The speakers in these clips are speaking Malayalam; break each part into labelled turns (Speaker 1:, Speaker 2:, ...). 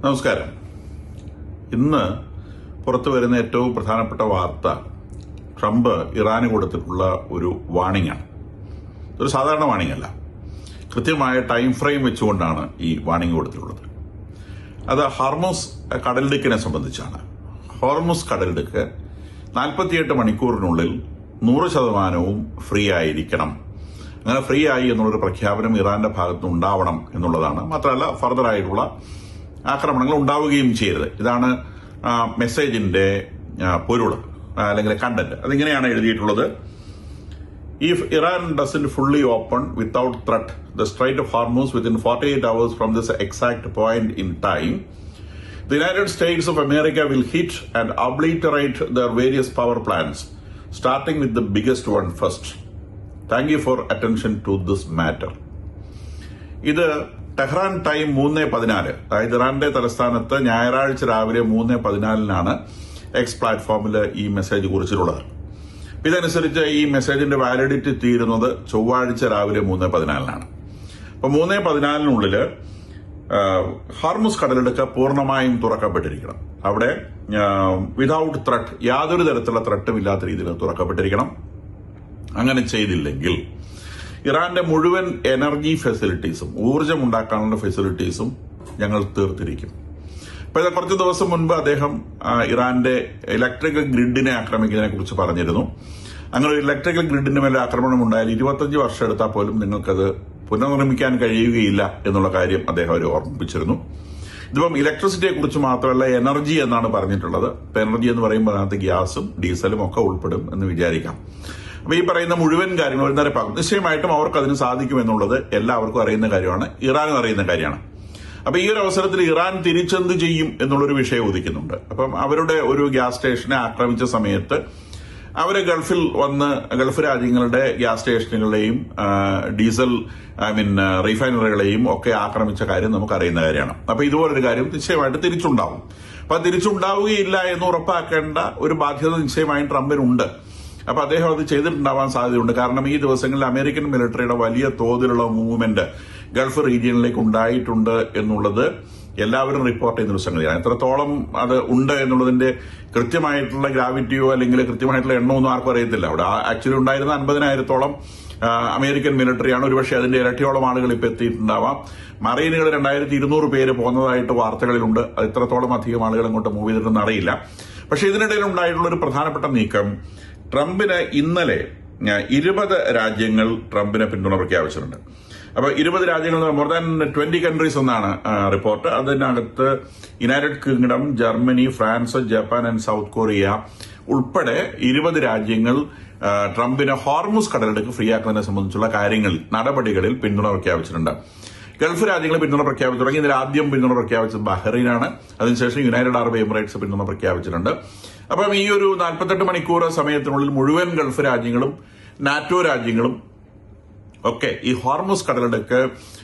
Speaker 1: നമസ്കാരം. ഇന്ന് പുറത്തു വരുന്ന ഏറ്റവും പ്രധാനപ്പെട്ട വാർത്ത ട്രംപ് ഇറാന് കൊടുത്തിട്ടുള്ള ഒരു വാണിംഗ് ആണ്. ഒരു സാധാരണ വാണിംഗ് അല്ല, കൃത്യമായ ടൈം ഫ്രെയിം വെച്ചുകൊണ്ടാണ് ഈ വാണിംഗ് കൊടുത്തിട്ടുള്ളത്. അത് ഹോർമുസ് കടൽഡിക്കിനെ സംബന്ധിച്ചാണ്. ഹോർമുസ് കടൽഡിക്ക് 48 മണിക്കൂറിനുള്ളിൽ 100% ഫ്രീ ആയിരിക്കണം. അങ്ങനെ ഫ്രീ ആയി എന്നുള്ളൊരു പ്രഖ്യാപനം ഇറാന്റെ ഭാഗത്തുനിന്ന് ഉണ്ടാവണം എന്നുള്ളതാണ്. മാത്രമല്ല ഫർദർ ആയിട്ടുള്ള ആക്രമണങ്ങൾ ഉണ്ടാവുകയും ചെയ്യരുത്. ഇതാണ് മെസ്സേജിന്റെ പൊരുൾ അല്ലെങ്കിൽ കണ്ടന്റ്. അതിങ്ങനെയാണ് എഴുതിയിട്ടുള്ളത്. If Iran doesn't fully open without threat the Strait of Hormuz within 48 hours from this exact point in time, the United States of America will hit and obliterate their various power plants, starting with the biggest one first. Thank you for attention to this matter. ഇത് ടെഹ്റാൻ ടൈം 3:14, അതായത് ഇറാന്റെ തലസ്ഥാനത്ത് ഞായറാഴ്ച രാവിലെ 3:14 എക്സ് പ്ലാറ്റ്ഫോമിൽ ഈ മെസ്സേജ് കുറിച്ചിട്ടുള്ളത്. ഇതനുസരിച്ച് ഈ മെസ്സേജിന്റെ വാലിഡിറ്റി തീരുന്നത് ചൊവ്വാഴ്ച രാവിലെ 3:14. അപ്പൊ 3:14 ഹോർമുസ് കടലിടുക്ക് പൂർണ്ണമായും തുറക്കപ്പെട്ടിരിക്കണം. അവിടെ വിതൗട്ട് ത്രെട്ട്, യാതൊരു തരത്തിലുള്ള ത്രെട്ടും ഇല്ലാത്ത രീതിയിൽ തുറക്കപ്പെട്ടിരിക്കണം. അങ്ങനെ ചെയ്തില്ലെങ്കിൽ ഇറാന്റെ മുഴുവൻ എനർജി ഫെസിലിറ്റീസും, ഊർജ്ജം ഉണ്ടാക്കാനുള്ള ഫെസിലിറ്റീസും ഞങ്ങൾ തീർത്തിരിക്കും. ഇപ്പൊ കുറച്ച് ദിവസം മുൻപ് അദ്ദേഹം ഇറാന്റെ ഇലക്ട്രിക്കൽ ഗ്രിഡിനെ ആക്രമിക്കുന്നതിനെ കുറിച്ച് പറഞ്ഞിരുന്നു. അങ്ങനെ ഒരു ഇലക്ട്രിക്കൽ ഗ്രിഡിന്റെ മേലെ ആക്രമണം ഉണ്ടായാൽ 25 വർഷം എടുത്താൽ പോലും നിങ്ങൾക്കത് പുനർനിർമ്മിക്കാൻ കഴിയുകയില്ല എന്നുള്ള കാര്യം അദ്ദേഹം അവർ ഓർമ്മിപ്പിച്ചിരുന്നു. ഇതിപ്പം ഇലക്ട്രിസിറ്റിയെ കുറിച്ച് മാത്രമല്ല, എനർജി എന്നാണ് പറഞ്ഞിട്ടുള്ളത്. ഇപ്പൊ എനർജി എന്ന് പറയുമ്പോൾ അതിനകത്ത് ഗ്യാസും ഡീസലും ഒക്കെ ഉൾപ്പെടും എന്ന് വിചാരിക്കാം. അപ്പൊ ഈ പറയുന്ന മുഴുവൻ കാര്യങ്ങൾ ഒരു ഭാഗം നിശ്ചയമായിട്ടും അവർക്ക് അതിന് സാധിക്കുമെന്നുള്ളത് എല്ലാവർക്കും അറിയുന്ന കാര്യമാണ്, ഇറാനും അറിയുന്ന കാര്യമാണ്. അപ്പൊ ഈ ഒരു അവസരത്തിൽ ഇറാൻ തിരിച്ചെന്ത് ചെയ്യും എന്നുള്ളൊരു വിഷയം ഉദിക്കുന്നുണ്ട്. അപ്പം അവരുടെ ഒരു ഗ്യാസ് സ്റ്റേഷനെ ആക്രമിച്ച സമയത്ത് അവര് ഗൾഫിൽ വന്ന് ഗൾഫ് രാജ്യങ്ങളുടെ ഗ്യാസ് സ്റ്റേഷനുകളെയും ഡീസൽ റീഫൈനറികളെയും ഒക്കെ ആക്രമിച്ച കാര്യം നമുക്കറിയുന്ന കാര്യമാണ്. അപ്പൊ ഇതുപോലൊരു കാര്യം നിശ്ചയമായിട്ട് തിരിച്ചുണ്ടാവും. അപ്പൊ തിരിച്ചുണ്ടാവുകയില്ല എന്ന് ഉറപ്പാക്കേണ്ട ഒരു ബാധ്യത നിശ്ചയമായും ട്രംപിനുണ്ട്. അപ്പൊ അദ്ദേഹം അത് ചെയ്തിട്ടുണ്ടാവാൻ സാധ്യതയുണ്ട്. കാരണം ഈ ദിവസങ്ങളിൽ അമേരിക്കൻ മിലിറ്ററിയുടെ വലിയ തോതിലുള്ള മൂവ്മെന്റ് ഗൾഫ് റീജിയനിലേക്ക് ഉണ്ടായിട്ടുണ്ട് എന്നുള്ളത് എല്ലാവരും റിപ്പോർട്ട് ചെയ്യുന്ന സംഗതിയാണ്. എത്രത്തോളം അത് ഉണ്ട് എന്നുള്ളതിന്റെ കൃത്യമായിട്ടുള്ള ഗ്രാവിറ്റിയോ അല്ലെങ്കിൽ കൃത്യമായിട്ടുള്ള എണ്ണമൊന്നും ആർക്കും അറിയത്തില്ല. അവിടെ ആക്ച്വലി ഉണ്ടായിരുന്ന 50,000-ഓളം അമേരിക്കൻ മിലിറ്ററിയാണ്. ഒരുപക്ഷെ അതിന്റെ ഇരട്ടിയോളം ആളുകൾ ഇപ്പൊ എത്തിയിട്ടുണ്ടാവാം. മറീനുകൾ 2,200 പേര് പോകുന്നതായിട്ട് വാർത്തകളിലുണ്ട്. അത് എത്രത്തോളം അധികം ആളുകൾ അങ്ങോട്ട് മൂവ് ചെയ്തിട്ടെന്ന് അറിയില്ല. പക്ഷെ ഇതിനിടയിൽ ഉണ്ടായിട്ടുള്ള ഒരു പ്രധാനപ്പെട്ട നീക്കം, ട്രംപിന് ഇന്നലെ 20 രാജ്യങ്ങൾ ട്രംപിനെ പിന്തുണ പ്രഖ്യാപിച്ചിട്ടുണ്ട്. അപ്പൊ 20 രാജ്യങ്ങൾ, മോർ ദാൻ 20 കൺട്രീസ് എന്നാണ് റിപ്പോർട്ട്. അതിനകത്ത് United kingdom, Germany, France, Japan and south Korea ഉൾപ്പെടെ 20 രാജ്യങ്ങൾ ട്രംപിന് ഹോർമുസ് കടലിടുക്ക് ഫ്രീ ആക്കുന്നതിനെ സംബന്ധിച്ചുള്ള നടപടികളിൽ പിന്തുണ പ്രഖ്യാപിച്ചിട്ടുണ്ട്. ഗൾഫ് രാജ്യങ്ങൾ പിന്തുണ പ്രഖ്യാപിച്ചു തുടങ്ങി. ഇതിൽ ആദ്യം പിന്തുണ പ്രഖ്യാപിച്ചത് ബഹ്റൈനാണ്. അതിനുശേഷം യുണൈറ്റഡ് അറബ് എമിറേറ്റ്സ് പിന്തുണ പ്രഖ്യാപിച്ചിട്ടുണ്ട്. അപ്പം ഈ ഒരു 48 മണിക്കൂർ സമയത്തിനുള്ളിൽ മുഴുവൻ ഗൾഫ് രാജ്യങ്ങളും നാറ്റോ രാജ്യങ്ങളും ഒക്കെ ഈ ഹോർമുസ് കടലിടുക്ക്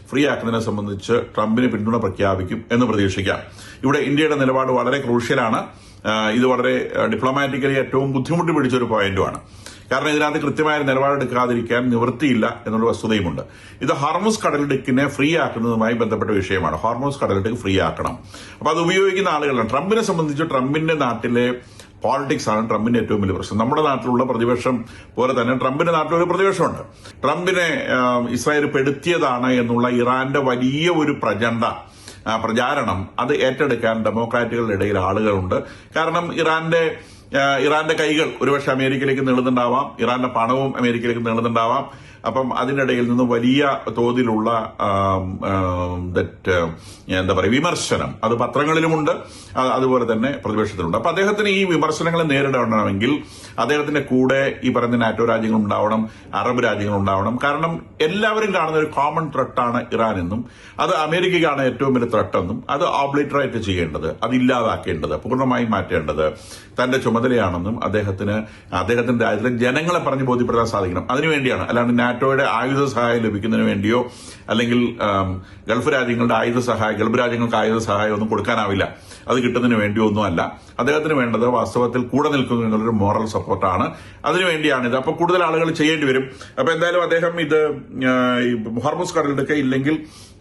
Speaker 1: ഫ്രീ ആക്കുന്നതിനെ സംബന്ധിച്ച് ട്രംപിന് പിന്തുണ പ്രഖ്യാപിക്കും എന്ന് പ്രതീക്ഷിക്കാം. ഇവിടെ ഇന്ത്യയുടെ നിലപാട് വളരെ ക്രൂഷ്യലാണ്. ഇത് വളരെ ഡിപ്ലോമാറ്റിക്കലി ഏറ്റവും ബുദ്ധിമുട്ട് പിടിച്ചൊരു പോയിന്റുമാണ്. കാരണം ഇതിനകത്ത് കൃത്യമായ നിലപാടെടുക്കാതിരിക്കാൻ നിവൃത്തിയില്ല എന്നുള്ള വസ്തുതയുമുണ്ട്. ഇത് ഹോർമുസ് കടലിടുക്കിനെ ഫ്രീ ആക്കുന്നതുമായി ബന്ധപ്പെട്ട വിഷയമാണ്. ഹോർമുസ് കടലിടുക്ക് ഫ്രീ ആക്കണം. അപ്പൊ അത് ഉപയോഗിക്കുന്ന ആളുകളാണ്. ട്രംപിനെ സംബന്ധിച്ച് ട്രംപിന്റെ നാട്ടിലെ പോളിറ്റിക്സ് ആണ് ട്രംപിന്റെ ഏറ്റവും വലിയ പ്രശ്നം. നമ്മുടെ നാട്ടിലുള്ള പ്രതിപക്ഷം പോലെ തന്നെ ട്രംപിന്റെ നാട്ടിലൊരു പ്രതിപക്ഷമുണ്ട്. ട്രംപിനെ ഇസ്രായേൽ പെടുത്തിയതാണ് എന്നുള്ള ഇറാന്റെ വലിയ ഒരു പ്രചാരണം അത് ഏറ്റെടുക്കാൻ ഡെമോക്രാറ്റുകളുടെ ഇടയിൽ ആളുകളുണ്ട്. കാരണം ഇറാന്റെ കൈകൾ ഒരുപക്ഷെ അമേരിക്കയിലേക്ക് നീളുന്നുണ്ടാവാം, ഇറാന്റെ പണവും അമേരിക്കയിലേക്ക് നീളുന്നുണ്ടാവാം. അപ്പം അതിനിടയിൽ നിന്ന് വലിയ തോതിലുള്ള വിമർശനം അത് പത്രങ്ങളിലുമുണ്ട്, അതുപോലെ തന്നെ പ്രതിപക്ഷത്തിലുണ്ട്. അപ്പൊ അദ്ദേഹത്തിന് ഈ വിമർശനങ്ങളെ നേരിടണമെങ്കിൽ അദ്ദേഹത്തിന്റെ കൂടെ ഈ പറയുന്ന നാറ്റോ രാജ്യങ്ങൾ ഉണ്ടാവണം, അറബ് രാജ്യങ്ങൾ ഉണ്ടാവണം. കാരണം എല്ലാവരും കാണുന്ന ഒരു കോമൺ ത്രെട്ടാണ് ഇറാൻ എന്നും അത് അമേരിക്കയ്ക്കാണ് ഏറ്റവും വലിയ ത്രെട്ടെന്നും അത് ഓബ്ലിറ്ററേറ്റ് ചെയ്യേണ്ടത്, അത് ഇല്ലാതാക്കേണ്ടത്, പൂർണ്ണമായും മാറ്റേണ്ടത് തന്റെ ചുമതലയാണെന്നും അദ്ദേഹത്തിന്റെ രാജ്യത്തിലെ ജനങ്ങളെ പറഞ്ഞ് ബോധ്യപ്പെടുത്താൻ സാധിക്കണം. അതിനുവേണ്ടിയാണ്. അല്ലാണ്ട് നാറ്റോയുടെ ആയുധ സഹായം ലഭിക്കുന്നതിന് വേണ്ടിയോ അല്ലെങ്കിൽ ഗൾഫ് രാജ്യങ്ങൾക്ക് ആയുധ സഹായം ഒന്നും കൊടുക്കാനാവില്ല. അത് കിട്ടുന്നതിന് വേണ്ടിയോ ഒന്നുമല്ല. അദ്ദേഹത്തിന് വേണ്ടത് വാസ്തവത്തിൽ കൂടെ നിൽക്കുന്നു എന്നുള്ളൊരു മോറൽ സപ്പോർട്ടാണ്. അതിനുവേണ്ടിയാണിത്. അപ്പൊ കൂടുതൽ ആളുകൾ ചെയ്യേണ്ടി വരും. അപ്പൊ എന്തായാലും അദ്ദേഹം ഇത് ഹോർമുസ് കടലിടുക്ക് ഇല്ലെങ്കിൽ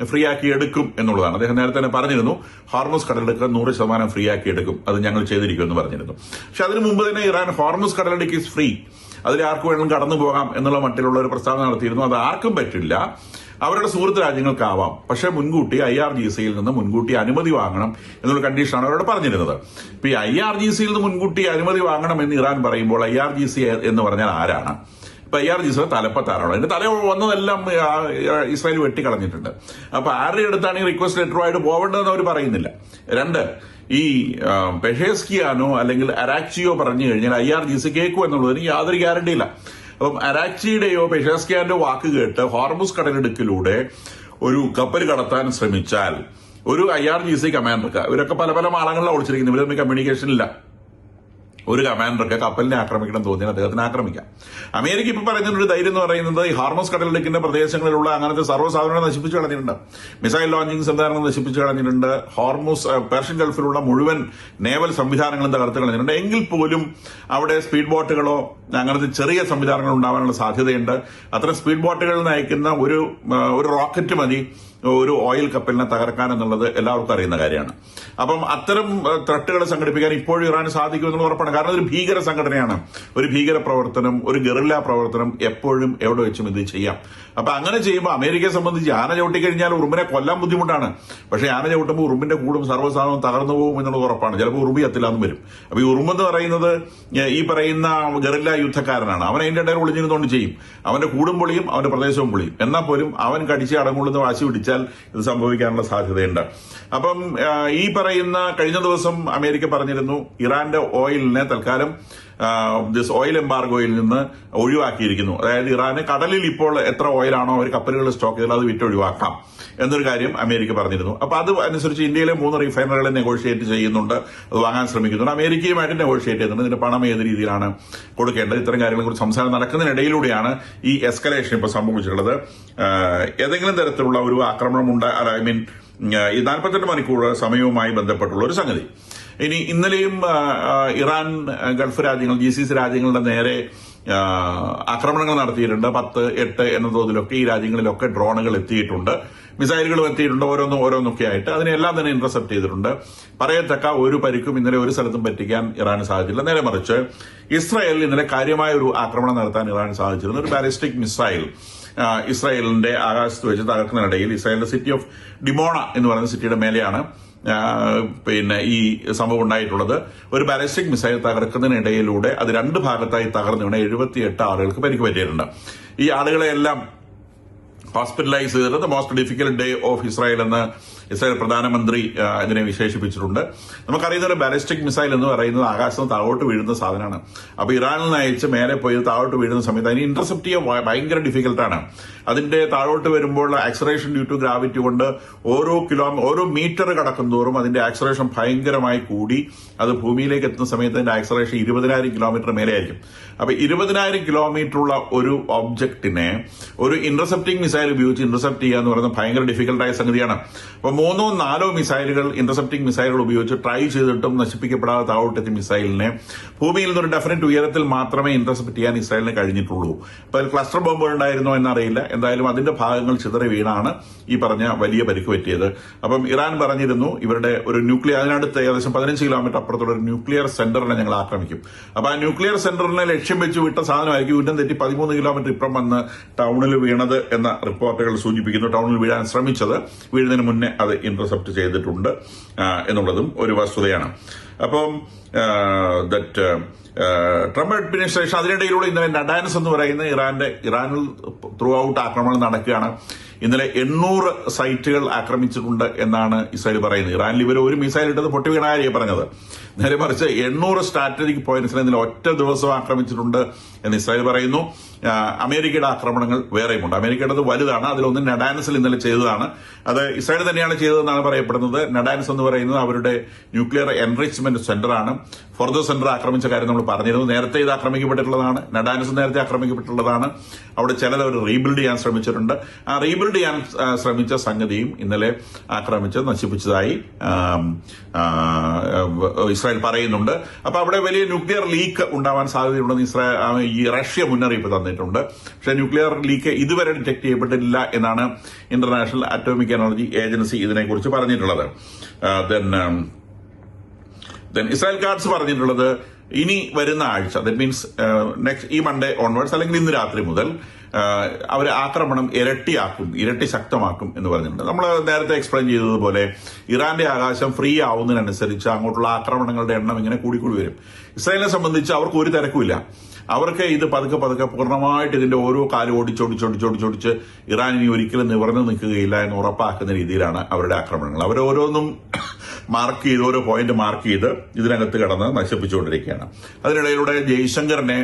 Speaker 1: ഫ്രീ ആക്കി എടുക്കും എന്നുള്ളതാണ്. അദ്ദേഹം നേരത്തെ തന്നെ പറഞ്ഞിരുന്നു, ഹോർമുസ് കടലിടുക്ക് 100% ഫ്രീ ആക്കി എടുക്കും, അത് ഞങ്ങൾ ചെയ്തിരിക്കുമെന്ന് പറഞ്ഞിരുന്നു. പക്ഷെ അതിനു മുമ്പ് തന്നെ ഇറാൻ ഹോർമുസ് കടലിടുക്ക് ഈസ് ഫ്രീ, അതിൽ ആർക്കും വേണം കടന്നു പോകാം എന്നുള്ള മട്ടിലുള്ള ഒരു പ്രസ്താവന നടത്തിയിരുന്നു. അത് ആർക്കും പറ്റില്ല, അവരുടെ സുഹൃത്ത് രാജ്യങ്ങൾക്കാവാം. പക്ഷേ മുൻകൂട്ടി IRGCയിൽ നിന്ന് മുൻകൂട്ടി അനുമതി വാങ്ങണം എന്നുള്ള കണ്ടീഷനാണ് അവരോട് പറഞ്ഞിരുന്നത്. ഇപ്പൊ ഈ IRGCയിൽ നിന്ന് മുൻകൂട്ടി അനുമതി വാങ്ങണം എന്ന് ഇറാൻ പറയുമ്പോൾ IRGC എന്ന് പറഞ്ഞാൽ ആരാണ്? ഇപ്പൊ IRGCയുടെ തലപ്പത്താരാണോ? അതിന്റെ തല വന്നതെല്ലാം ഇസ്രായേൽ വെട്ടിക്കളഞ്ഞിട്ടുണ്ട്. അപ്പൊ ആരുടെ അടുത്താണ് ഈ റിക്വസ്റ്റ് ലെറ്ററുമായിട്ട് പോവേണ്ടതെന്ന് അവർ പറയുന്നില്ല. രണ്ട്, ഈ പെഷേസ്കിയാനോ അല്ലെങ്കിൽ അരാക്ചിയോ പറഞ്ഞു കഴിഞ്ഞാൽ IRGC കേൾക്കും എന്നുള്ളതിന് യാതൊരു ഗ്യാരണ്ടിയില്ല. അപ്പം അരാക്ചിയുടെയോ പെഷേസ്കിയാന്റെയോ വാക്ക് കേട്ട് ഹോർമുസ് കടലിടുക്കിലൂടെ ഒരു കപ്പൽ കടത്താൻ ശ്രമിച്ചാൽ ഒരു IRGC കമാൻഡർക്ക്, ഇവരൊക്കെ പല പല മാളങ്ങളിലാണ് ഒളിച്ചിരിക്കുന്നത്, ഇവരൊന്നും കമ്മ്യൂണിക്കേഷൻ ഇല്ല, ഒരു കമാൻഡർക്ക് കപ്പലിനെ ആക്രമിക്കണം തോന്നിയാൽ അദ്ദേഹത്തിന് ആക്രമിക്കാം. അമേരിക്ക ഇപ്പൊ പറയുന്നൊരു ധൈര്യം എന്ന് പറയുന്നത് ഈ ഹോർമുസ് കടലിടുക്കിന്റെ പ്രദേശങ്ങളിലുള്ള അങ്ങനത്തെ സർവ്വസാധനങ്ങൾ നശിപ്പിച്ചു കളഞ്ഞിട്ടുണ്ട്, മിസൈൽ ലോഞ്ചിങ് സംവിധാനങ്ങൾ നശിപ്പിച്ചു കളഞ്ഞിട്ടുണ്ട്, പേർഷ്യൻ ഗൾഫിലുള്ള മുഴുവൻ നേവൽ സംവിധാനങ്ങളും തകർത്ത് കളഞ്ഞിട്ടുണ്ട്. എങ്കിൽ പോലും അവിടെ സ്പീഡ് ബോട്ടുകളോ അങ്ങനത്തെ ചെറിയ സംവിധാനങ്ങൾ ഉണ്ടാവാനുള്ള സാധ്യതയുണ്ട്. അത്തരം സ്പീഡ് ബോട്ടുകളിൽ നയിക്കുന്ന ഒരു റോക്കറ്റ് മതി ഒരു ഓയിൽ കപ്പലിനെ തകർക്കാൻ എന്നുള്ളത് എല്ലാവർക്കും അറിയുന്ന കാര്യമാണ്. അപ്പം അത്തരം ത്രട്ടുകൾ സംഘടിപ്പിക്കാൻ ഇപ്പോഴും ഇറാന് സാധിക്കുമെന്നുള്ള ഉറപ്പാണ്. കാരണം അതൊരു ഭീകര സംഘടനയാണ്. ഒരു ഭീകര പ്രവർത്തനം, ഒരു ഗറില്ല പ്രവർത്തനം എപ്പോഴും എവിടെ വെച്ചും ഇത് ചെയ്യാം. അപ്പൊ അങ്ങനെ ചെയ്യുമ്പോൾ അമേരിക്കയെ സംബന്ധിച്ച് ആന ചവിട്ടിക്കഴിഞ്ഞാൽ ഉറുമ്പിനെ കൊല്ലാൻ ബുദ്ധിമുട്ടാണ്. പക്ഷേ ആന ചവിട്ടുമ്പോൾ ഉറുമ്പിന്റെ കൂടും സർവ്വസാധനവും തകർന്നു പോകും എന്നുള്ളത് ഉറപ്പാണ്. ചിലപ്പോൾ ഉറുമ്പി എത്തില്ലാന്നും വരും. അപ്പൊ ഈ ഉറുമ്പെന്ന് പറയുന്നത് ഈ പറയുന്ന ഗറില്ല യുദ്ധക്കാരനാണ്. അവൻ അതിന്റെ ഇടയിൽ ഒളിഞ്ഞിരുന്നുകൊണ്ട് ചെയ്യും. അവന്റെ കൂടും പൊളിയും അവന്റെ പ്രദേശവും പൊളിയും. എന്നാൽ പോലും അവൻ കടിച്ച് അടങ്ങുള്ളുന്ന വാശി പിടിച്ചാൽ ഇത് സംഭവിക്കാനുള്ള സാധ്യതയുണ്ട്. അപ്പം ഈ പറയുന്ന കഴിഞ്ഞ ദിവസം അമേരിക്ക പറഞ്ഞിരുന്നു ഇറാന്റെ ഓയിലിനെ തൽക്കാലം ഓയിൽ എംബാർഗോയിൽ നിന്ന് ഒഴിവാക്കിയിരിക്കുന്നു. അതായത് ഇറാന് കടലിൽ ഇപ്പോൾ എത്ര ഓയിലാണോ അവർ കപ്പലുകൾ സ്റ്റോക്ക് ചെയ്താൽ അത് വിറ്റൊഴിവാക്കാം എന്നൊരു കാര്യം അമേരിക്ക പറഞ്ഞിരുന്നു. അപ്പൊ അത് അനുസരിച്ച് ഇന്ത്യയിലെ 3 റിഫൈനറികളെ നെഗോഷിയേറ്റ് ചെയ്യുന്നുണ്ട്, അത് വാങ്ങാൻ ശ്രമിക്കുന്നുണ്ട്. അമേരിക്കയുമായിട്ട് നെഗോഷിയേറ്റ് ചെയ്യുന്നുണ്ട്. ഇതിന്റെ പണം ഏത് രീതിയിലാണ് കൊടുക്കേണ്ടത്, ഇത്തരം കാര്യങ്ങളെ കുറിച്ച് സംസാരം നടക്കുന്നതിനിടയിലൂടെയാണ് ഈ എസ്കലേഷൻ ഇപ്പൊ സംഭവിച്ചിട്ടുള്ളത്. ഏതെങ്കിലും തരത്തിലുള്ള ഒരു ആക്രമണം ഈ 48 മണിക്കൂർ സമയവുമായി ബന്ധപ്പെട്ടുള്ള ഒരു സംഗതി. ഇനി ഇന്നലെയും ഇറാൻ ഗൾഫ് രാജ്യങ്ങൾ GCC രാജ്യങ്ങളുടെ നേരെ ആക്രമണങ്ങൾ നടത്തിയിട്ടുണ്ട്. 10, 8 എന്ന തോതിലൊക്കെ ഈ രാജ്യങ്ങളിലൊക്കെ ഡ്രോണുകൾ എത്തിയിട്ടുണ്ട്, മിസൈലുകളും എത്തിയിട്ടുണ്ട്, ഓരോന്നൊക്കെ ആയിട്ട്. അതിനെല്ലാം തന്നെ ഇന്റർസെപ്റ്റ് ചെയ്തിട്ടുണ്ട്. പറയത്തക്ക ഒരു പരിക്കും ഇന്നലെ ഒരു സ്ഥലത്തും പറ്റിക്കാൻ ഇറാന് സാധിച്ചില്ല. നേരെ മറിച്ച് ഇസ്രായേലിൽ ഇന്നലെ കാര്യമായ ഒരു ആക്രമണം നടത്താൻ ഇറാന് സാധിച്ചിരുന്നു. ഒരു ബാലിസ്റ്റിക് മിസൈൽ ഇസ്രായേലിന്റെ ആകാശത്ത് വെച്ച് തകർക്കുന്നതിനിടയിൽ ഇസ്രായേലിന്റെ സിറ്റി ഓഫ് ഡിമോണ എന്ന് പറയുന്ന സിറ്റിയുടെ മേലെയാണ് ഈ സംഭവം ഉണ്ടായിട്ടുള്ളത്. ഒരു ബാലിസ്റ്റിക് മിസൈൽ തകർക്കുന്നതിനിടയിലൂടെ അത് 2 ഭാഗത്തായി തകർന്നു വീണ് 78 ആളുകൾക്ക് പരിക്ക് പറ്റിയിട്ടുണ്ട്. ഈ ആളുകളെല്ലാം ഹോസ്പിറ്റലൈസ് ചെയ്തിട്ട് most difficult day of Israel എന്ന് ഇസ്രായേൽ പ്രധാനമന്ത്രി ഇതിനെ വിശേഷിപ്പിച്ചിട്ടുണ്ട്. നമുക്കറിയുന്ന ഒരു ബാലിസ്റ്റിക് മിസൈൽ എന്ന് പറയുന്നത് ആകാശത്ത് താഴോട്ട് വീഴുന്ന സാധനമാണ്. അപ്പൊ ഇറാനിൽ നിന്ന് അയച്ച് മേലെ പോയി താഴോട്ട് വീഴുന്ന സമയത്ത് അതിന് ഇന്റർസെപ്റ്റ് ചെയ്യാൻ ഭയങ്കര ഡിഫിക്കൽട്ടാണ്. അതിന്റെ താഴോട്ട് വരുമ്പോൾ ആക്സലറേഷൻ ഡ്യൂ ടു ഗ്രാവിറ്റി കൊണ്ട് ഓരോ മീറ്റർ കടക്കും തോറും അതിന്റെ ആക്സലറേഷൻ ഭയങ്കരമായി കൂടി അത് ഭൂമിയിലേക്ക് എത്തുന്ന സമയത്ത് അതിന്റെ ആക്സലറേഷൻ 20,000 കിലോമീറ്റർ മേലെയായിരിക്കും. അപ്പൊ 20,000 കിലോമീറ്റർ ഉള്ള ഒരു ഒബ്ജക്റ്റിനെ ഒരു ഇന്റർസെപ്റ്റിംഗ് മിസൈൽ ഉപയോഗിച്ച് ഇന്റർസെപ്റ്റ് ചെയ്യുക എന്ന് പറയുന്നത് ഭയങ്കര ഡിഫിക്കൽട്ടായ സംഗതിയാണ്. അപ്പൊ 3, 4 മിസൈലുകൾ ഇന്റർസെപ്റ്റിംഗ് മിസൈലുകൾ ഉപയോഗിച്ച് ട്രൈ ചെയ്തിട്ടും നശിപ്പിക്കപ്പെടാതെ താഴോട്ടെത്തിയ മിസൈലിനെ ഭൂമിയിൽ നിന്നൊരു ഡെഫിനറ്റ് ഉയരത്തിൽ മാത്രമേ ഇന്റർസെപ്റ്റ് ചെയ്യാൻ ഇസ്രായേലിന് കഴിഞ്ഞിട്ടുള്ളൂ. അപ്പൊ അതിൽ ക്ലസ്റ്റർ ബോംബുകൾ ഉണ്ടായിരുന്നോ എന്നറിയില്ല. എന്തായാലും അതിന്റെ ഭാഗങ്ങൾ ചിതറി വീണാണ് ഈ പറഞ്ഞ വലിയ പരിക്ക് പറ്റിയത്. അപ്പം ഇറാൻ പറഞ്ഞിരുന്നു ഇവരുടെ ഒരു അതിനടുത്ത് ഏകദേശം 15 കിലോമീറ്റർ അപ്പുറത്തുള്ള ഒരു ന്യൂക്ലിയർ സെന്ററിനെ ഞങ്ങൾ ആക്രമിക്കും. അപ്പൊ ആ ന്യൂക്ലിയർ സെന്ററിനെ ലക്ഷ്യം വെച്ച് വിട്ട സാധനമായിരിക്കും ഉന്നം തെറ്റി 13 കിലോമീറ്റർ ഇപ്പുറം വന്ന് ടൗണിൽ വീണത് എന്ന റിപ്പോർട്ടുകൾ സൂചിപ്പിക്കുന്നു. ടൗണിൽ വീഴാൻ ശ്രമിച്ചത് വീഴുന്നതിന് മുന്നേ അത് ഇന്റർസെപ്റ്റ് ചെയ്തിട്ടുണ്ട് എന്നുള്ളതും ഒരു വസ്തുതയാണ്. അപ്പം ട്രംപ് അഡ്മിനിസ്ട്രേഷൻ അതിനിടയിലൂടെ ഇന്നലെ നഡാൻസ് എന്ന് പറയുന്ന ഇറാനിൽ ത്രൂ ഔട്ട് ആക്രമണം നടക്കുകയാണ്. ഇന്നലെ 800 സൈറ്റുകൾ ആക്രമിച്ചിട്ടുണ്ട് എന്നാണ് ഇസ്രായേൽ പറയുന്നത്. ഇറാനിൽ ഇവർ ഒരു മിസൈൽ ഇട്ടത് പൊട്ടി വീണ കാര്യം പറഞ്ഞത്. നേരെ മറിച്ച് 800 സ്ട്രാറ്റജിക് പോയിന്റ്സിനെ ഇന്നലെ ഒറ്റ ദിവസം ആക്രമിച്ചിട്ടുണ്ട് എന്ന് ഇസ്രായേൽ പറയുന്നു. അമേരിക്കയുടെ ആക്രമണങ്ങൾ വേറെയുമുണ്ട്. അമേരിക്കയുടേത് വലുതാണ്. അതിലൊന്ന് നഡാൻസിൽ ഇന്നലെ ചെയ്തതാണ്. അത് ഇസ്രായേൽ തന്നെയാണ് ചെയ്തതെന്നാണ് പറയപ്പെടുന്നത്. നഡാൻസ് എന്ന് പറയുന്നത് അവരുടെ ന്യൂക്ലിയർ എൻറിച്ച്മെന്റ് സെന്ററാണ്. ഫോർദോ സെന്റർ ആക്രമിച്ച കാര്യം നമ്മൾ പറഞ്ഞിരുന്നു. നേരത്തെ ഇത് ആക്രമിക്കപ്പെട്ടിട്ടുള്ളതാണ്. നഡാൻസ് നേരത്തെ ആക്രമിക്കപ്പെട്ടിട്ടുള്ളതാണ്. അവിടെ ചിലത് അവർ റീബിൽഡ് ചെയ്യാൻ ശ്രമിച്ചിട്ടുണ്ട്. ആ റീബിൽഡ് ചെയ്യാൻ ശ്രമിച്ച സംഗതിയും ഇന്നലെ ആക്രമിച്ച് നശിപ്പിച്ചതായി ഇസ്രായേൽ പറയുന്നുണ്ട്. അപ്പൊ അവിടെ വലിയ ന്യൂക്ലിയർ ലീക്ക് ഉണ്ടാവാൻ സാധ്യതയുണ്ടെന്ന് ഈ റഷ്യ മുന്നറിയിപ്പ് തന്നിട്ടുണ്ട്. പക്ഷെ ന്യൂക്ലിയർ ലീക്ക് ഇതുവരെ ഡിറ്റക്ട് ചെയ്യപ്പെട്ടിട്ടില്ല എന്നാണ് ഇന്റർനാഷണൽ അറ്റോമിക് എനർജി ഏജൻസി ഇതിനെക്കുറിച്ച് പറഞ്ഞിട്ടുള്ളത്. ഇസ്രായേൽ ഗാർഡ്സ് പറഞ്ഞിട്ടുള്ളത് ഇനി വരുന്ന ആഴ്ച, ദറ്റ് മീൻസ് നെക്സ്റ്റ് ഈ മൺഡേ ഓൺവേർഡ്സ് അല്ലെങ്കിൽ ഇന്ന് രാത്രി മുതൽ അവർ ആക്രമണം ഇരട്ടി ശക്തമാക്കും എന്ന് പറഞ്ഞിട്ടുണ്ട്. നമ്മൾ നേരത്തെ എക്സ്പ്ലെയിൻ ചെയ്തതുപോലെ ഇറാന്റെ ആകാശം ഫ്രീ ആവുന്നതിനനുസരിച്ച് അങ്ങോട്ടുള്ള ആക്രമണങ്ങളുടെ എണ്ണം ഇങ്ങനെ കൂടിക്കൂടി വരും. ഇസ്രായേലിനെ സംബന്ധിച്ച് അവർക്ക് ഒരു തിരക്കുമില്ല. അവർക്ക് ഇത് പതുക്കെ പൂർണ്ണമായിട്ട് ഇതിന്റെ ഓരോ കാലും ഓടിച്ചോടിച്ച് ഇറാൻ ഇനി ഒരിക്കലും നിവർന്നു നിൽക്കുകയില്ല എന്ന് ഉറപ്പാക്കുന്ന രീതിയിലാണ് അവരുടെ ആക്രമണങ്ങൾ. അവരോരോന്നും മാർക്ക് ചെയ്ത് ഓരോ പോയിന്റ് മാർക്ക് ചെയ്ത് ഇതിനകത്ത് കടന്ന് നശിപ്പിച്ചുകൊണ്ടിരിക്കുകയാണ്. അതിനിടയിലൂടെ ജയ്ശങ്കറിനെ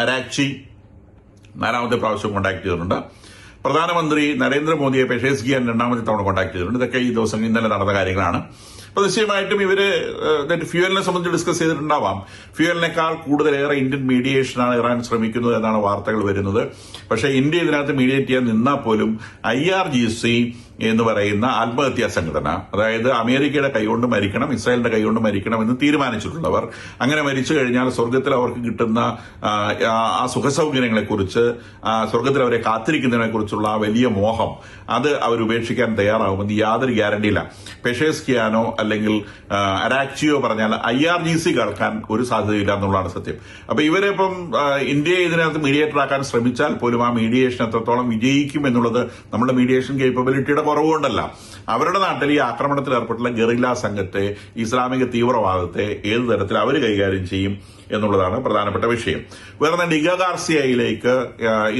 Speaker 1: അരാക്ചി 4ാമത്തെ പ്രാവശ്യം കോൺടാക്ട് ചെയ്തിട്ടുണ്ട്. പ്രധാനമന്ത്രി നരേന്ദ്രമോദിയെ പെഷേസ്കിയാൻ 2ാമത്തെ തവണ കോൺടാക്ട് ചെയ്തിട്ടുണ്ട്. ഇതൊക്കെ ഈ ദിവസം ഇന്നലെ നടന്ന കാര്യങ്ങളാണ്. അപ്പൊ നിശ്ചയമായിട്ടും ഇവര് ഫ്യൂവലിനെ സംബന്ധിച്ച് ഡിസ്കസ് ചെയ്തിട്ടുണ്ടാവാം. ഫ്യൂവലിനേക്കാൾ കൂടുതലേറെ ഇന്ത്യൻ മീഡിയേഷനാണ് ഇറാൻ ശ്രമിക്കുന്നത് എന്നാണ് വാർത്തകൾ വരുന്നത്. പക്ഷേ ഇന്ത്യ ഇതിനകത്ത് മീഡിയേറ്റ് ചെയ്യാൻ നിന്നാൽ പോലും IRGC എന്ന് പറയുന്ന ആത്മഹത്യാ സംഘടന, അതായത് അമേരിക്കയുടെ കൈകൊണ്ട് മരിക്കണം, ഇസ്രായേലിന്റെ കൈകൊണ്ട് മരിക്കണം എന്ന് തീരുമാനിച്ചിട്ടുള്ളവർ, അങ്ങനെ മരിച്ചു കഴിഞ്ഞാൽ സ്വർഗത്തിൽ അവർക്ക് കിട്ടുന്ന ആ സുഖസൗകര്യങ്ങളെക്കുറിച്ച്, സ്വർഗത്തിൽ അവരെ കാത്തിരിക്കുന്നതിനെ കുറിച്ചുള്ള ആ വലിയ മോഹം, അത് അവർ ഉപേക്ഷിക്കാൻ തയ്യാറാകുമെന്ന് യാതൊരു ഗ്യാരണ്ടിയില്ല. പെഷേസ്കിയാനോ അല്ലെങ്കിൽ അരാക്ചിയോ പറഞ്ഞാൽ IRGC കേൾക്കാൻ ഒരു സാധ്യതയില്ല എന്നുള്ളതാണ് സത്യം. അപ്പൊ ഇവരിപ്പം ഇന്ത്യയെ ഇതിനകത്ത് മീഡിയേറ്റർ ആക്കാൻ ശ്രമിച്ചാൽ പോലും ആ മീഡിയേഷൻ എത്രത്തോളം വിജയിക്കും എന്നുള്ളത് നമ്മുടെ മീഡിയേഷൻ കേപ്പബിലിറ്റിയുടെ കുറവുകൊണ്ടല്ല. അവരുടെ നാട്ടിൽ ഈ ആക്രമണത്തിൽ ഏർപ്പെട്ടുള്ള ഗറില്ല സംഘത്തെ, ഇസ്ലാമിക തീവ്രവാദത്തെ ഏത് തരത്തിൽ അവർ കൈകാര്യം ചെയ്യും എന്നുള്ളതാണ് പ്രധാനപ്പെട്ട വിഷയം. വേറെ ഡിഗ ഗാർസിയയിലേക്ക്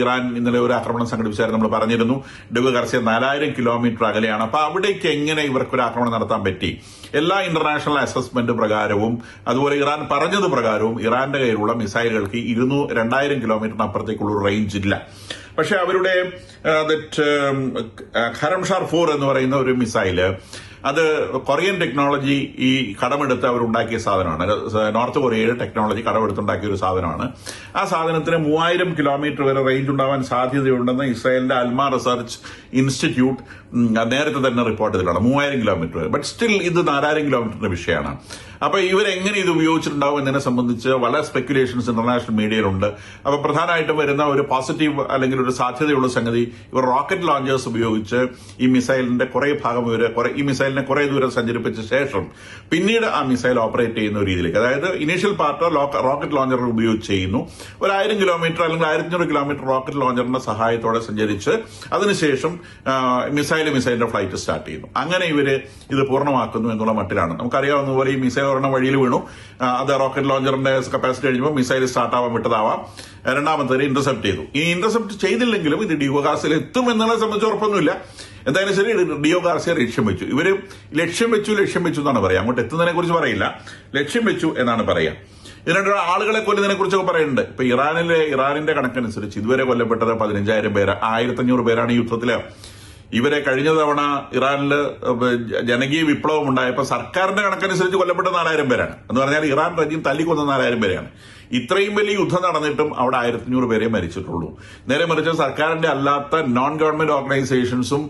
Speaker 1: ഇറാൻ ഇന്നലെ ഒരു ആക്രമണം സംഘടിപ്പിച്ചായിരുന്നു, നമ്മൾ പറഞ്ഞിരുന്നു. ഡിഗ ഗാർസിയ 4000 കിലോമീറ്റർ അകലെയാണ്. അപ്പൊ അവിടേക്ക് എങ്ങനെ ഇവർക്കൊരു ആക്രമണം നടത്താൻ പറ്റി? എല്ലാ ഇന്റർനാഷണൽ അസസ്മെന്റ് പ്രകാരവും അതുപോലെ ഇറാൻ പറഞ്ഞത് പ്രകാരവും ഇറാന്റെ കയ്യിലുള്ള മിസൈലുകൾക്ക് 2000 കിലോമീറ്ററിന് അപ്പുറത്തേക്കുള്ള ഒരു റേഞ്ച് ഇല്ല. പക്ഷെ അവരുടെ ഖരംഷാർ 4 എന്ന് പറയുന്ന ഒരു മിസൈല്, അത് കൊറിയൻ ടെക്നോളജി ഈ കടമെടുത്ത് അവരുണ്ടാക്കിയ സാധനമാണ്. നോർത്ത് കൊറിയയുടെ ടെക്നോളജി കടമെടുത്തുണ്ടാക്കിയ ഒരു സാധനമാണ്. ആ സാധനത്തിന് 3000 കിലോമീറ്റർ വരെ റേഞ്ച് ഉണ്ടാവാൻ സാധ്യതയുണ്ടെന്ന് ഇസ്രായേലിന്റെ അൽമ റിസർച്ച് ഇൻസ്റ്റിറ്റ്യൂട്ട് നേരത്തെ തന്നെ റിപ്പോർട്ട് ചെയ്തിട്ടുണ്ട്. 3000 കിലോമീറ്റർ വരെ. ബട്ട് സ്റ്റിൽ ഇത് 4000 കിലോമീറ്ററിന്റെ വിഷയമാണ്. അപ്പൊ ഇവരെങ്ങനെ ഇത് ഉപയോഗിച്ചിട്ടുണ്ടാവും എന്നതിനെ സംബന്ധിച്ച് വളരെ സ്പെക്കുലേഷൻസ് ഇന്റർനാഷണൽ മീഡിയയിലുണ്ട്. അപ്പൊ പ്രധാനമായിട്ടും വരുന്ന ഒരു പോസിറ്റീവ് അല്ലെങ്കിൽ ഒരു സാധ്യതയുള്ള സംഗതി, ഇവർ റോക്കറ്റ് ലോഞ്ചേഴ്സ് ഉപയോഗിച്ച് ഈ മിസൈലിന്റെ ഈ മിസൈലിനെ കുറെ ദൂരം സഞ്ചരിപ്പിച്ച ശേഷം പിന്നീട് ആ മിസൈൽ ഓപ്പറേറ്റ് ചെയ്യുന്ന രീതിയിലേക്ക്, അതായത് ഇനീഷ്യൽ പാർട്ട് റോക്കറ്റ് ലോഞ്ചർ ഉപയോഗിച്ച് ചെയ്യുന്നു. 1000 കിലോമീറ്റർ അല്ലെങ്കിൽ 1500 കിലോമീറ്റർ റോക്കറ്റ് ലോഞ്ചറിന്റെ സഹായത്തോടെ സഞ്ചരിച്ച് അതിനുശേഷം മിസൈലിന്റെ ഫ്ലൈറ്റ് സ്റ്റാർട്ട് ചെയ്യുന്നു. അങ്ങനെ ഇവര് ഇത് പൂർണ്ണമാക്കുന്നു എന്നുള്ള മട്ടിലാണ്. നമുക്കറിയാവുന്ന പോലെ ഈ മിസൈൽ ഒരെണ്ണം വഴിയിൽ വീണു, അത് റോക്കറ്റ് ലോഞ്ചറിന്റെ കപ്പാസിറ്റി കഴിഞ്ഞപ്പോൾ മിസൈൽ സ്റ്റാർട്ട് ആവാൻ വിട്ടതാവാം. രണ്ടാമത്തേത് ഇന്റർസെപ്റ്റ് ചെയ്തു. ഈ ഇന്റർസെപ്റ്റ് ചെയ്തില്ലെങ്കിലും ഇത് ഡിഗോ ഗാർസിയയിൽ എത്തും എന്നുള്ളത് സംബന്ധിച്ച് ഉറപ്പൊന്നുമില്ല. എന്തായാലും ശരി, ഡിഗോ ഗാർസിയ ലക്ഷ്യം വെച്ചു. ഇവര് ലക്ഷ്യം വെച്ചു എന്നാണ് പറയാം. അങ്ങോട്ട് എത്തുന്നതിനെ കുറിച്ച് പറയില്ല, ലക്ഷ്യം വെച്ചു എന്നാണ് പറയാം. ഇതിനിടെ ആളുകളെ കൊല്ലുന്നതിനെ കുറിച്ചൊക്കെ പറയുന്നുണ്ട്. ഇപ്പൊ ഇറാനിന്റെ കണക്കനുസരിച്ച് ഇതുവരെ കൊല്ലപ്പെട്ടത് 15,000 പേര്, 1500 പേരാണ് ഈ യുദ്ധത്തില്. ഇവരെ കഴിഞ്ഞ തവണ ഇറാനിൽ ജനകീയ വിപ്ലവം ഉണ്ടായപ്പോൾ സർക്കാരിന്റെ കണക്കനുസരിച്ച് കൊല്ലപ്പെട്ട 4000 പേരാണ്. എന്ന് പറഞ്ഞാൽ ഇറാൻ റജീം തല്ലിക്കൊന്ന 4000 പേരാണ്. ഇത്രയും വലിയ യുദ്ധം നടന്നിട്ടും അവിടെ 1500 പേരെ മരിച്ചിട്ടുള്ളൂ. നേരെ മറിച്ച് സർക്കാരിന്റെ അല്ലാത്ത നോൺ ഗവൺമെന്റ് ഓർഗനൈസേഷൻസും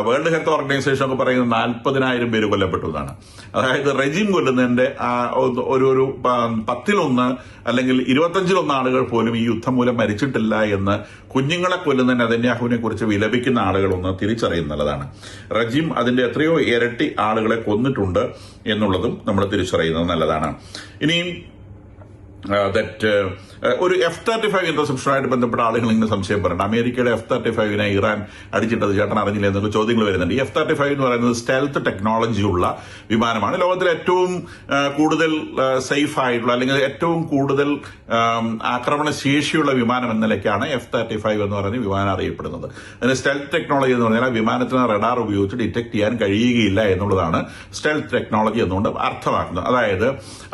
Speaker 1: വേൾഡ് ഹെൽത്ത് ഓർഗനൈസേഷൻ ഒക്കെ പറയുന്നത് 40,000 പേര് കൊല്ലപ്പെട്ടു എന്നാണ്. അതായത് റജീം കൊല്ലുന്നതിന്റെ ഒരു 10-1 അല്ലെങ്കിൽ 25-1 ആളുകൾ പോലും ഈ യുദ്ധം മൂലം മരിച്ചിട്ടില്ല എന്ന് കുഞ്ഞുങ്ങളെ കൊല്ലുന്ന നെതന്യാഹുവിനെ കുറിച്ച് വിലപിക്കുന്ന ആളുകളൊന്ന് തിരിച്ചറിയുന്നതാണ്. റജീം അതിന്റെ എത്രയോ ഇരട്ടി ആളുകളെ കൊന്നിട്ടുണ്ട് എന്നുള്ളതും നമ്മൾ തിരിച്ചറിയുന്നത് നല്ലതാണ്. ഇനിയും ഒരു F-35 ഇന്റർസെപ്ഷനുമായിട്ട് ബന്ധപ്പെട്ട ആളുകൾ ഇങ്ങനെ സംശയം പറയുന്നുണ്ട്. അമേരിക്കയുടെ F-35നെ ഇറാൻ അടിച്ചിട്ടത് ചേട്ടൻ അറിഞ്ഞില്ല എന്നൊക്കെ ചോദ്യങ്ങൾ വരുന്നുണ്ട്. ഈ F-35 എന്ന് പറയുന്നത് സ്റ്റെൽത്ത് ടെക്നോളജി ഉള്ള വിമാനമാണ്. ലോകത്തിലെ ഏറ്റവും കൂടുതൽ സേഫ് ആയിട്ടുള്ള അല്ലെങ്കിൽ ഏറ്റവും കൂടുതൽ ആക്രമണ ശേഷിയുള്ള വിമാനം എന്ന നിലയ്ക്കാണ് F-35 എന്ന് പറയുന്ന വിമാനം അറിയപ്പെടുന്നത്. അതിന് സ്റ്റെൽത്ത് ടെക്നോളജി എന്ന് പറഞ്ഞാൽ വിമാനത്തിന് റഡാർ ഉപയോഗിച്ച് ഡിറ്റക്ട് ചെയ്യാൻ കഴിയുകയില്ല എന്നുള്ളതാണ് സ്റ്റെൽത്ത് ടെക്നോളജി എന്നുകൊണ്ട് അർത്ഥമാക്കുന്നത്. അതായത്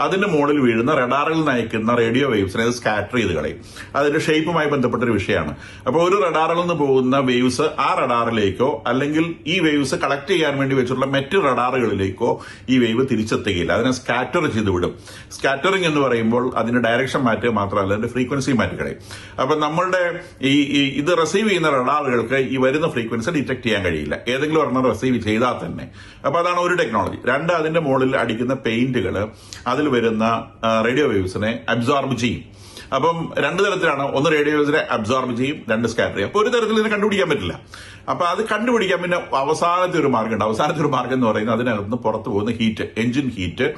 Speaker 1: അതിന്റെ മുകളിൽ വീഴുന്ന റഡാറിൽ നയിക്കുന്ന റേഡിയോ വേവ്സിനെ അത് സ്കാറ്റർ ചെയ്ത് കളയും. അതിന്റെ ഷേപ്പുമായി ബന്ധപ്പെട്ട ഒരു വിഷയമാണ്. അപ്പോൾ ഒരു റഡാറിൽ നിന്ന് പോകുന്ന വേവ്സ് ആ റഡാറിലേക്കോ അല്ലെങ്കിൽ ഈ വേവ്സ് കളക്ട് ചെയ്യാൻ വേണ്ടി വെച്ചിട്ടുള്ള മറ്റ് റഡാറുകളിലേക്കോ ഈ വേവ് തിരിച്ചെത്തുകയില്ല. അതിനെ സ്കാറ്റർ ചെയ്ത് വിടും. സ്കാറ്ററിംഗ് എന്ന് പറയുമ്പോൾ അതിന്റെ ഡയറക്ഷൻ മാറ്റുക മാത്രമല്ല അതിന്റെ ഫ്രീക്വൻസി മാറ്റിക്കളയും. അപ്പൊ നമ്മളുടെ ഇത് റിസീവ് ചെയ്യുന്ന റഡാറുകൾക്ക് ഈ വരുന്ന ഫ്രീക്വൻസി ഡിറ്റക്ട് ചെയ്യാൻ കഴിയില്ല, ഏതെങ്കിലും ഒരെണ്ണം റിസീവ് ചെയ്താൽ തന്നെ. അപ്പൊ അതാണ് ഒരു ടെക്നോളജി. രണ്ട്, അതിന്റെ മുകളിൽ അടിക്കുന്ന പെയിന്റുകൾ അതിൽ വരുന്ന റേഡിയോ വേവ്സിനെ അബ്സോർബ് ചെയ്യും. അപ്പം രണ്ട് തരത്തിലാണ്. ഒന്ന് റേഡിയോ വേവ്സിനെ അബ്സോർബ് ചെയ്യും, രണ്ട് സ്കാറ്റർ ചെയ്യും. അപ്പൊ ഒരു തരത്തിൽ ഇതിനെ കണ്ടുപിടിക്കാൻ പറ്റില്ല. അപ്പൊ അത് കണ്ടുപിടിക്കാൻ പിന്നെ അവസാനത്തെ ഒരു മാർഗ്ഗമുണ്ട്. അവസാനത്തെ ഒരു മാർഗ്ഗം എന്ന് പറയുന്നത് അതിനകത്ത് പുറത്തു പോകുന്ന ഹീറ്റ്, എഞ്ചിൻ ഹീറ്റ്,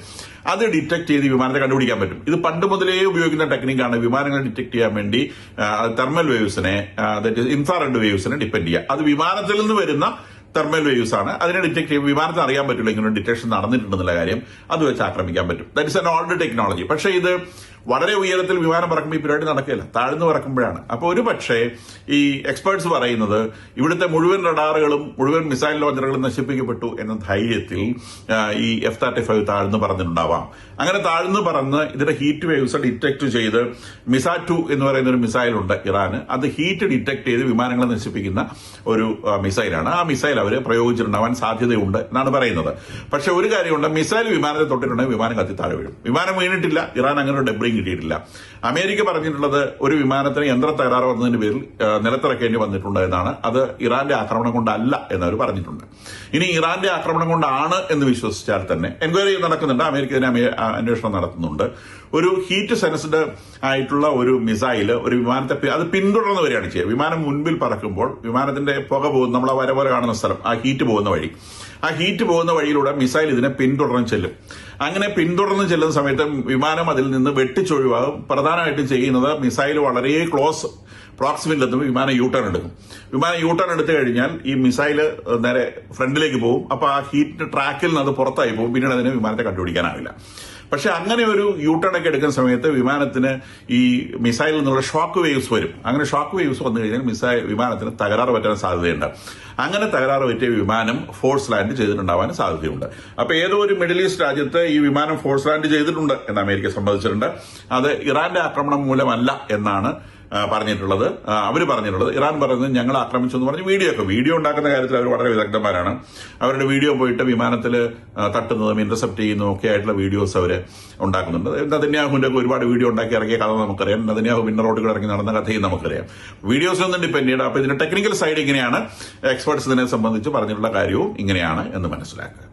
Speaker 1: അത് ഡിറ്റക്ട് ചെയ്ത് വിമാനത്തെ കണ്ടുപിടിക്കാൻ പറ്റും. ഇത് പണ്ട് മുതലേ ഉപയോഗിക്കുന്ന ടെക്നിക്കാണ്. വിമാനങ്ങൾ ഡിറ്റക്ട് ചെയ്യാൻ വേണ്ടി thermal waves, infrared waves depend ചെയ്യുക. അത് വിമാനത്തിൽ നിന്ന് വരുന്ന തെർമൽ വേവ്സ് ആണ്. അതിനെ ഡിറ്റക്ട് ചെയ്യും. വിമാനത്തിന് അറിയാൻ പറ്റില്ല ഇങ്ങനെ ഡിറ്റക്ഷൻ നടന്നിട്ടുണ്ടെന്നുള്ള കാര്യം. അത് വെച്ച് ആക്രമിക്കാൻ പറ്റും. That is an old technology. പക്ഷേ ഇത് വളരെ ഉയരത്തിൽ വിമാനം പറക്കുമ്പോൾ ഈ പരിപാടി നടക്കില്ല, താഴ്ന്നു പറക്കുമ്പോഴാണ്. അപ്പോൾ ഒരു പക്ഷേ ഈ എക്സ്പേർട്സ് പറയുന്നത് ഇവിടുത്തെ മുഴുവൻ റഡാറുകളും മുഴുവൻ മിസൈൽ ലോഞ്ചറുകളും നശിപ്പിക്കപ്പെട്ടു എന്ന ധൈര്യത്തിൽ ഈ F-35 താഴ്ന്നു പറന്നിട്ടുണ്ടാവാം. അങ്ങനെ താഴ്ന്നു പറന്ന് ഇതിന്റെ ഹീറ്റ് വേവ്സ് ഡിറ്റക്ട് ചെയ്ത് മിസ-2 എന്ന് പറയുന്ന ഒരു മിസൈലുണ്ട് ഇറാന്. അത് ഹീറ്റ് ഡിറ്റക്ട് ചെയ്ത് വിമാനങ്ങളെ നശിപ്പിക്കുന്ന ഒരു മിസൈലാണ്. ആ മിസൈൽ അവർ പ്രയോഗിച്ചിട്ടുണ്ടാവാൻ സാധ്യതയുണ്ട് എന്നാണ് പറയുന്നത്. പക്ഷെ ഒരു കാര്യമുണ്ട്, മിസൈൽ വിമാനത്തെ തൊട്ടിട്ടുണ്ടെങ്കിൽ വിമാനം കത്തി താഴെ വീഴും. വിമാനം വീണിട്ടില്ല, ഇറാൻ അങ്ങനെ ഒരു ഡെബ്രിങ് കിട്ടിയിട്ടില്ല. അമേരിക്ക പറഞ്ഞിട്ടുള്ളത് ഒരു വിമാനത്തിന് യന്ത്ര തകരാറ് വന്നതിന്റെ പേരിൽ നിലത്തിറക്കേണ്ടി വന്നിട്ടുണ്ട് എന്നാണ്. അത് ഇറാന്റെ ആക്രമണം കൊണ്ടല്ല എന്നവർ പറഞ്ഞിട്ടുണ്ട്. ഇനി ഇറാന്റെ ആക്രമണം കൊണ്ടാണ് എന്ന് വിശ്വസിച്ചാൽ തന്നെ എൻക്വയറി നടക്കുന്നുണ്ട്. അമേരിക്ക ഇതിനെ അന്വേഷണം നടത്തുന്നുണ്ട്. ഒരു ഹീറ്റ് സെൻസ്ഡ് ആയിട്ടുള്ള ഒരു മിസൈല് ഒരു വിമാനത്തെ അത് പിന്തുടർന്ന് വരികയാണ് ചെയ്യുക. വിമാനം മുൻപിൽ പറക്കുമ്പോൾ വിമാനത്തിന്റെ പുക പോകുന്ന നമ്മൾ ആ വര കാണുന്ന സ്ഥലം, ആ ഹീറ്റ് പോകുന്ന വഴി, ആ ഹീറ്റ് പോകുന്ന വഴിയിലൂടെ മിസൈൽ ഇതിനെ പിന്തുടർന്ന് ചെല്ലും. അങ്ങനെ പിന്തുടർന്ന് ചെല്ലുന്ന സമയത്ത് വിമാനം അതിൽ നിന്ന് വെട്ടിച്ചൊഴിവാകും. പ്രധാനമായിട്ടും ചെയ്യുന്നത് മിസൈൽ വളരെ ക്ലോസ് പ്രോക്സിമിറ്റിൽ എത്തുമ്പോൾ വിമാനം യൂട്ടേൺ എടുക്കും. വിമാനം യൂട്ടേൺ എടുത്തു കഴിഞ്ഞാൽ ഈ മിസൈൽ നേരെ ഫ്രണ്ടിലേക്ക് പോകും. അപ്പൊ ആ ഹീറ്റ് ട്രാക്കിൽ നിന്ന് അത് പുറത്തായി പോകും. പിന്നീട് അതിന് വിമാനത്തെ കണ്ടുപിടിക്കാനാവില്ല. പക്ഷെ അങ്ങനെ ഒരു യൂട്ടേൺ ഒക്കെ എടുക്കുന്ന സമയത്ത് വിമാനത്തിന് ഈ മിസൈലിൽ നിന്നുള്ള ഷോക്ക് വേവ്സ് വരും. അങ്ങനെ ഷോക്ക് വേവ്സ് വന്നു കഴിഞ്ഞാൽ വിമാനത്തിന് തകരാറ് പറ്റാൻ സാധ്യതയുണ്ട്. അങ്ങനെ തകരാറ് പറ്റിയ വിമാനം ഫോഴ്സ് ലാൻഡ് ചെയ്തിട്ടുണ്ടാവാൻ സാധ്യതയുണ്ട്. അപ്പൊ ഏതോ ഒരു മിഡിൽ ഈസ്റ്റ് രാജ്യത്ത് ഈ വിമാനം ഫോഴ്സ് ലാൻഡ് ചെയ്തിട്ടുണ്ട് എന്ന് അമേരിക്ക സമ്മതിച്ചിട്ടുണ്ട്. അത് ഇറാന്റെ ആക്രമണം മൂലമല്ല എന്നാണ് പറഞ്ഞിട്ടുള്ളത്. അവർ പറഞ്ഞിട്ടുള്ളത് ഇറാൻ പറയുന്നത് ഞങ്ങൾ ആക്രമിച്ചു എന്ന് പറഞ്ഞ് വീഡിയോ ഉണ്ടാക്കുന്ന കാര്യത്തിൽ അവർ വളരെ വിദഗ്ധന്മാരാണ്. അവരുടെ വീഡിയോ പോയിട്ട് വിമാനത്തിൽ തട്ടുന്നതും ഇന്റർസെപ്റ്റ് ചെയ്യുന്നതും ഒക്കെ ആയിട്ടുള്ള വീഡിയോസ് അവർ ഉണ്ടാക്കുന്നുണ്ട്. നെതന്യാഹുവിന്റെ ഒരുപാട് വീഡിയോ ഉണ്ടാക്കി ഇറങ്ങിയ കഥ നമുക്കറിയാം. നെതന്യാഹു പിന്നെ റോഡുകൾ ഇറങ്ങി നടന്ന കഥയും നമുക്കറിയാം. വീഡിയോസിലൊന്നും ഡിപ്പെൻഡ് ചെയ്യണം. അപ്പൊ ഇതിന്റെ ടെക്നിക്കൽ സൈഡ് ഇങ്ങനെയാണ്. എക്സ്പേർട്സ് ഇതിനെ സംബന്ധിച്ച് പറഞ്ഞിട്ടുള്ള കാര്യവും ഇങ്ങനെയാണ് എന്ന് മനസ്സിലാക്കുക.